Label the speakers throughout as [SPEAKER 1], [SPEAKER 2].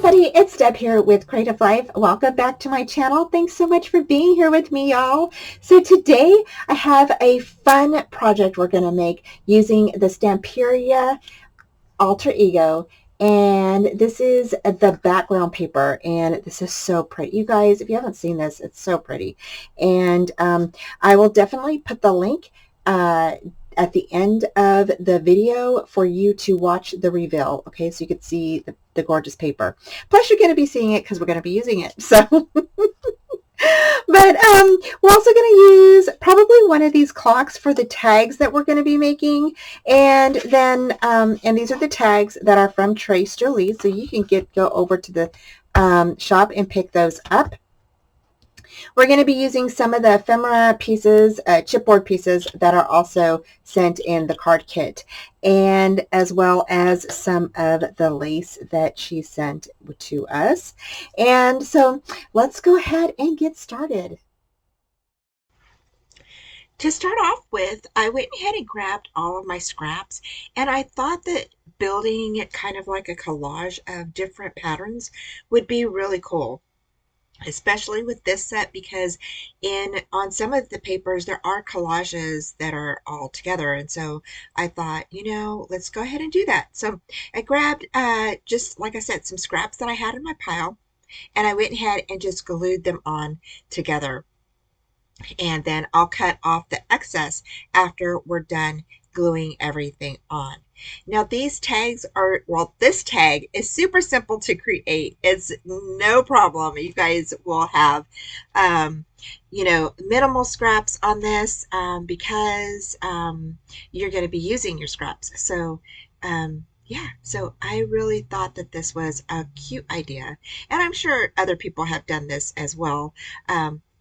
[SPEAKER 1] everybody, it's Deb here with Creative Life. Welcome back to my channel. Thanks so much for being here with me, y'all. So today I have a fun project we're going to make using the Stamperia Alterego, and this is the background paper, and this is so pretty. You guys, if you haven't seen this, it's so pretty. And I will definitely put the link at the end of the video for you to watch the reveal, okay, so you can see the gorgeous paper. Plus you're going to be seeing it because we're going to be using it. So but we're also going to use probably one of these clocks for the tags that we're going to be making. And then, and these are the tags that are from Trace Jolie. So you can go over to the shop and pick those up. We're going to be using some of the ephemera pieces, chipboard pieces that are also sent in the card kit, and as well as some of the lace that she sent to us. And so let's go ahead and get started.
[SPEAKER 2] To start off with, I went ahead and grabbed all of my scraps, and I thought that building it kind of like a collage of different patterns would be really cool, especially with this set, because on some of the papers there are collages that are all together, and so I thought, let's go ahead and do that. So I grabbed, just like I said, some scraps that I had in my pile, and I went ahead and just glued them on together, and then I'll cut off the excess after we're done gluing everything on. Now these tags are, well, this tag is super simple to create. It's no problem. You guys will have, minimal scraps on this, because you're going to be using your scraps. So, yeah, so I really thought that this was a cute idea, and I'm sure other people have done this as well.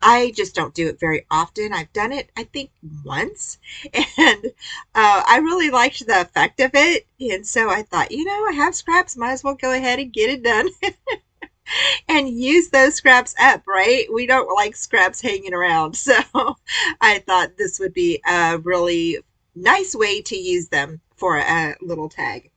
[SPEAKER 2] I just don't do it very often. I've done it, I think, once, and I really liked the effect of it. And so I thought, I have scraps, might as well go ahead and get it done and use those scraps up, right? We don't like scraps hanging around. So I thought this would be a really nice way to use them for a little tag.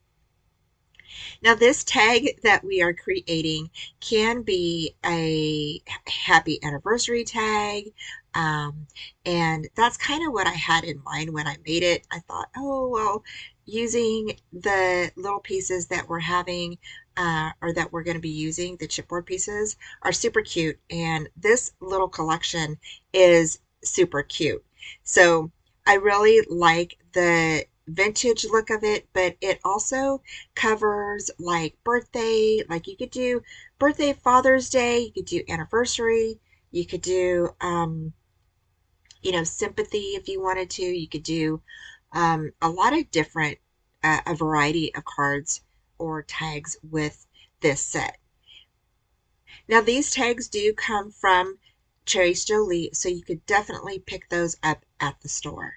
[SPEAKER 2] Now, this tag that we are creating can be a happy anniversary tag. Um, and that's kind of what I had in mind when I made it. I thought, oh, well, using the little pieces that we're having, or that we're going to be using, the chipboard pieces, are super cute. And this little collection is super cute. So I really like the vintage look of it, but it also covers like birthday, like you could do birthday, Father's Day, you could do anniversary, you could do, sympathy if you wanted to, you could do a lot of different, a variety of cards or tags with this set. Now, these tags do come from Trace Jolie, so you could definitely pick those up at the store.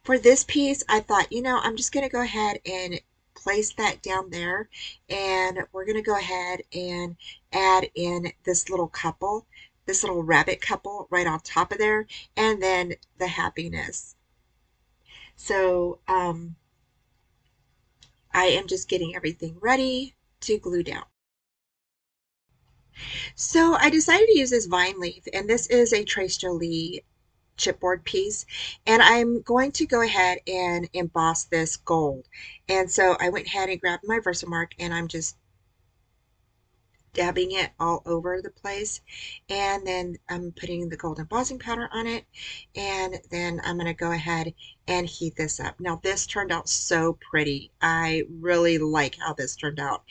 [SPEAKER 2] For this piece, I thought, I'm just going to go ahead and place that down there, and we're going to go ahead and add in this little couple, this little rabbit couple right on top of there, and then the happiness. So I am just getting everything ready to glue down. So I decided to use this vine leaf, and this is a Trace Jolie chipboard piece, and I'm going to go ahead and emboss this gold. And so I went ahead and grabbed my Versamark, and I'm just dabbing it all over the place, and then I'm putting the gold embossing powder on it, and then I'm going to go ahead and heat this up. Now this turned out so pretty. I really like how this turned out.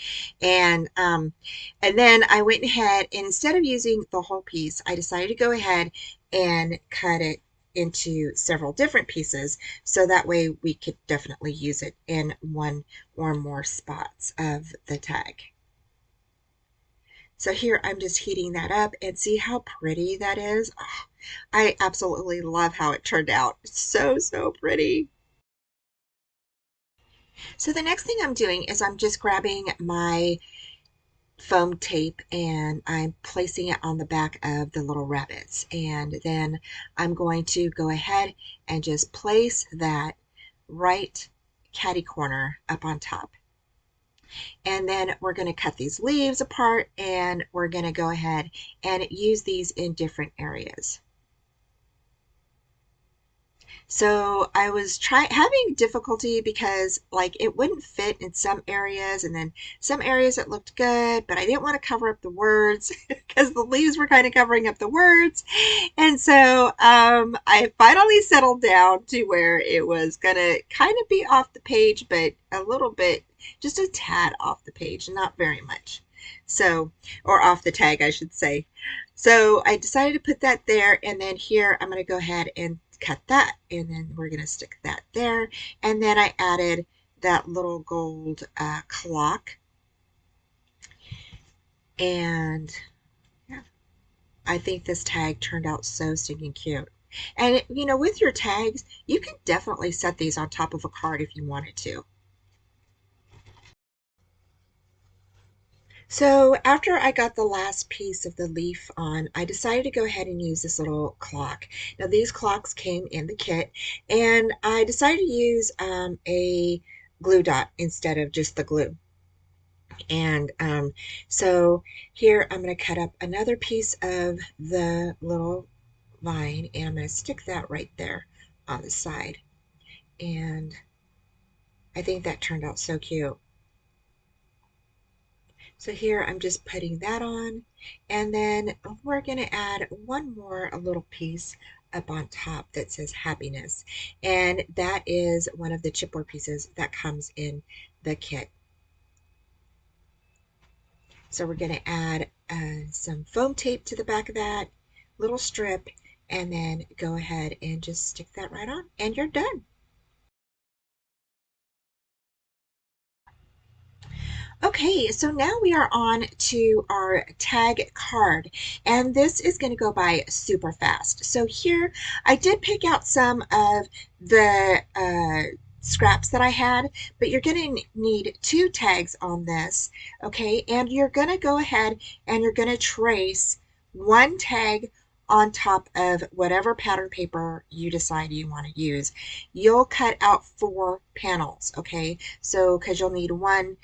[SPEAKER 2] And then I went ahead, and instead of using the whole piece, I decided to go ahead and cut it into several different pieces, so that way we could definitely use it in one or more spots of the tag. So here I'm just heating that up, and see how pretty that is. Oh, I absolutely love how it turned out. It's so, so pretty. So the next thing I'm doing is I'm just grabbing my foam tape, and I'm placing it on the back of the little rabbits. And then I'm going to go ahead and just place that right catty corner up on top. And then we're going to cut these leaves apart and we're going to go ahead and use these in different areas. So I was having difficulty because like it wouldn't fit in some areas and then some areas it looked good, but I didn't want to cover up the words because the leaves were kind of covering up the words. And so I finally settled down to where it was gonna kind of be off the page, but a little bit, just a tad off the page, not very much. So, or off the tag, I should say. So I decided to put that there, and then here I'm going to go ahead and cut that, and then we're going to stick that there. And then I added that little gold clock, and yeah, I think this tag turned out so stinking cute. And you know, with your tags, you can definitely set these on top of a card if you wanted to. So after I got the last piece of the leaf on, I decided to go ahead and use this little clock. Now these clocks came in the kit, and I decided to use a glue dot instead of just the glue. And so here I'm going to cut up another piece of the little vine, and I'm going to stick that right there on the side. And I think that turned out so cute. So here I'm just putting that on, and then we're going to add one more a little piece up on top that says happiness, and that is one of the chipboard pieces that comes in the kit. So we're going to add some foam tape to the back of that little strip, and then go ahead and just stick that right on, and you're done. Okay, so now we are on to our tag card, and this is going to go by super fast. So here I did pick out some of the scraps that I had, but you're going to need two tags on this, okay? And you're going to go ahead and you're going to trace one tag on top of whatever pattern paper you decide you want to use. You'll cut out 4 panels, okay? So, because you'll need one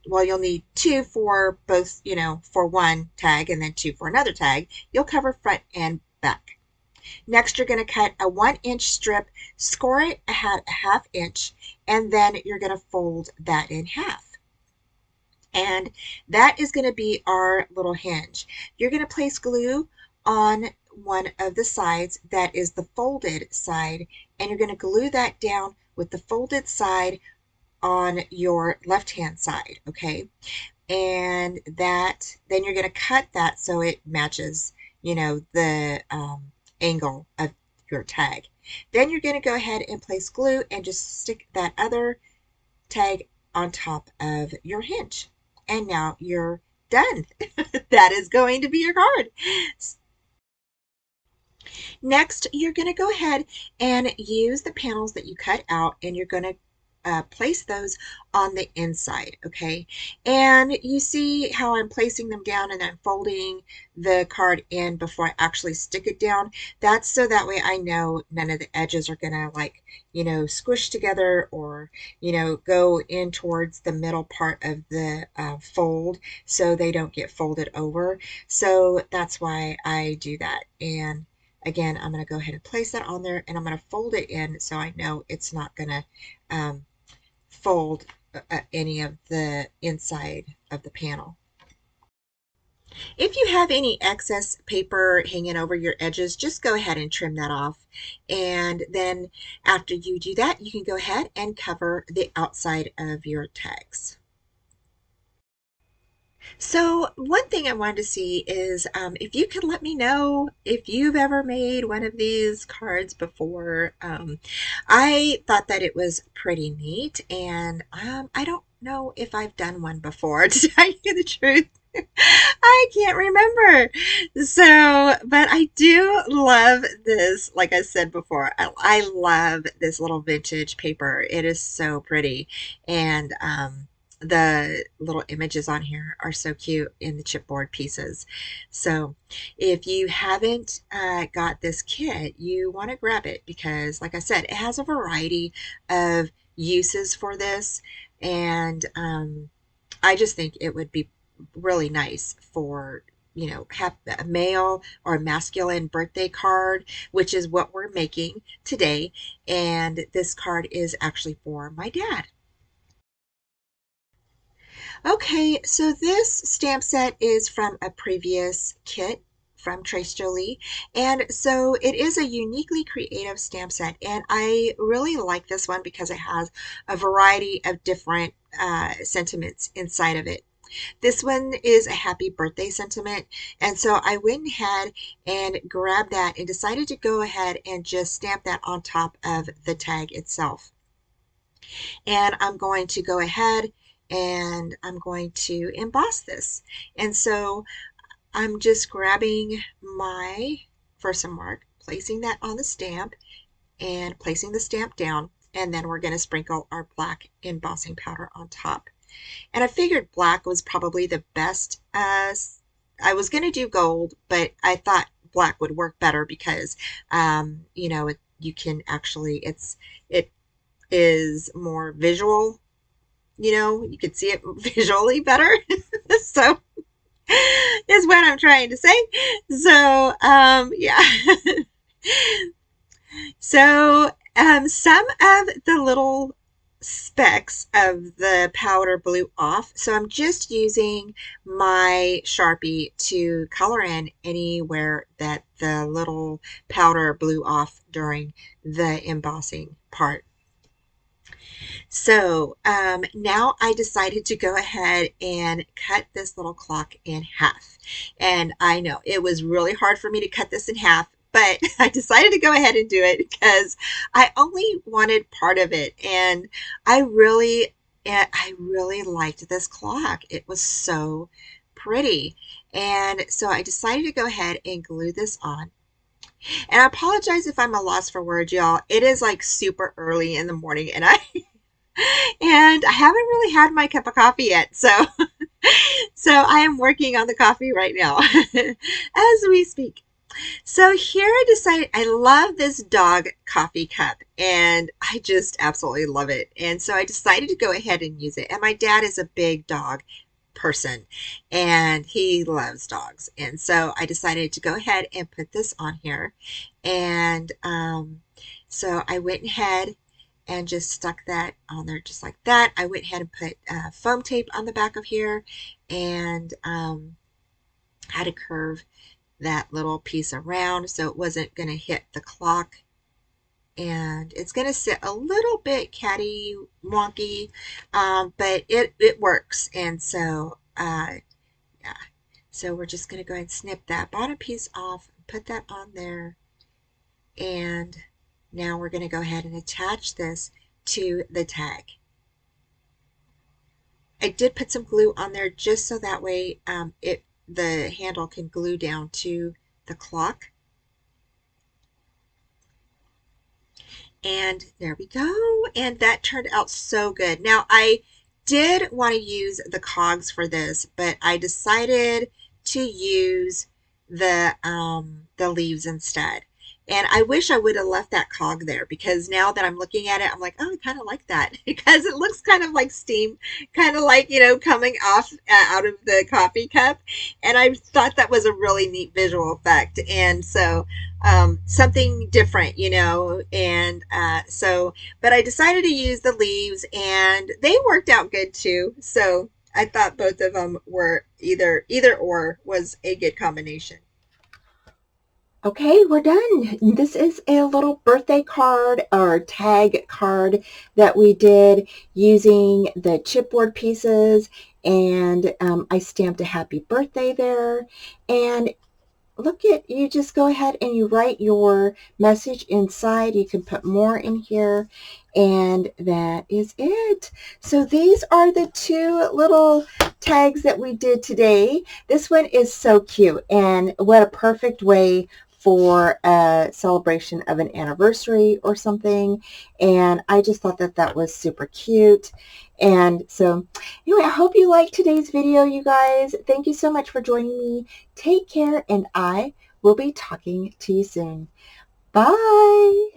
[SPEAKER 2] well, you'll need 2 for both, you know, for one tag and then 2 for another tag. You'll cover front and back. Next, you're going to cut a 1-inch strip, score it a half inch, and then you're going to fold that in half. And that is going to be our little hinge. You're going to place glue on one of the sides that is the folded side, and you're going to glue that down with the folded side on your left hand side, okay? And that, then you're going to cut that so it matches, you know, the angle of your tag. Then you're going to go ahead and place glue and just stick that other tag on top of your hinge. And now you're done. That is going to be your card. Next, you're going to go ahead and use the panels that you cut out, and you're going to place those on the inside, okay? And you see how I'm placing them down and then folding the card in before I actually stick it down? That's so that way I know none of the edges are gonna, like, you know, squish together or, you know, go in towards the middle part of the fold so they don't get folded over. So that's why I do that. And again, I'm going to go ahead and place that on there, and I'm going to fold it in so I know it's not going to fold any of the inside of the panel. If you have any excess paper hanging over your edges, just go ahead and trim that off. And then after you do that, you can go ahead and cover the outside of your tags. So one thing I wanted to see is if you could let me know if you've ever made one of these cards before. I thought that it was pretty neat, and I don't know if I've done one before, to tell you the truth. I can't remember. So, but I do love this. Like I said before, I love this little vintage paper. It is so pretty. And the little images on here are so cute in the chipboard pieces. So if you haven't got this kit, you want to grab it because, like I said, it has a variety of uses for this. And I just think it would be really nice for, have a male or a masculine birthday card, which is what we're making today. And this card is actually for my dad. Okay, so this stamp set is from a previous kit from Trace Jolie. And so it is a uniquely creative stamp set. And I really like this one because it has a variety of different sentiments inside of it. This one is a happy birthday sentiment. And so I went ahead and grabbed that and decided to go ahead and just stamp that on top of the tag itself. And I'm going to go ahead and I'm going to emboss this. And so I'm just grabbing my Versa mark, placing that on the stamp and placing the stamp down. And then we're going to sprinkle our black embossing powder on top. And I figured black was probably the best. I was going to do gold, but I thought black would work better because, you can actually, it is more visual, you can see it visually better. So is what I'm trying to say. So, yeah. So, some of the little specks of the powder blew off. So I'm just using my Sharpie to color in anywhere that the little powder blew off during the embossing part. So now I decided to go ahead and cut this little clock in half. And I know it was really hard for me to cut this in half, but I decided to go ahead and do it because I only wanted part of it. And I really liked this clock. It was so pretty. And so I decided to go ahead and glue this on. And I apologize if I'm a loss for words, y'all. It is like super early in the morning and I haven't really had my cup of coffee yet. So so I am working on the coffee right now as we speak. So here I decided I love this dog coffee cup and I just absolutely love it. And so I decided to go ahead and use it. And my dad is a big dog person and he loves dogs. And so I decided to go ahead and put this on here. And so I went ahead and just stuck that on there just like that. I went ahead and put foam tape on the back of here and had to curve that little piece around so it wasn't going to hit the clock. And it's going to sit a little bit catty wonky, but it works. And so, yeah. So we're just going to go ahead and snip that bottom piece off, put that on there. And now we're going to go ahead and attach this to the tag. I did put some glue on there just so that way the handle can glue down to the clock. And there we go. And that turned out so good. Now I did want to use the cogs for this, but I decided to use the leaves instead. And I wish I would have left that cog there because now that I'm looking at it, I'm like, oh, I kind of like that because it looks kind of like steam, kind of like, coming off out of the coffee cup. And I thought that was a really neat visual effect. And so something different, and but I decided to use the leaves and they worked out good too. So I thought both of them were either or was a good combination.
[SPEAKER 1] Okay, we're done. This is a little birthday card or tag card that we did using the chipboard pieces, and I stamped a happy birthday there. And look at, you just go ahead and you write your message inside. You can put more in here, and that is it. So these are the two little tags that we did today. This one is so cute, and what a perfect way for a celebration of an anniversary or something. And I just thought that that was super cute. And so anyway, I hope you liked today's video, you guys. Thank you so much for joining me. Take care, and I will be talking to you soon. Bye.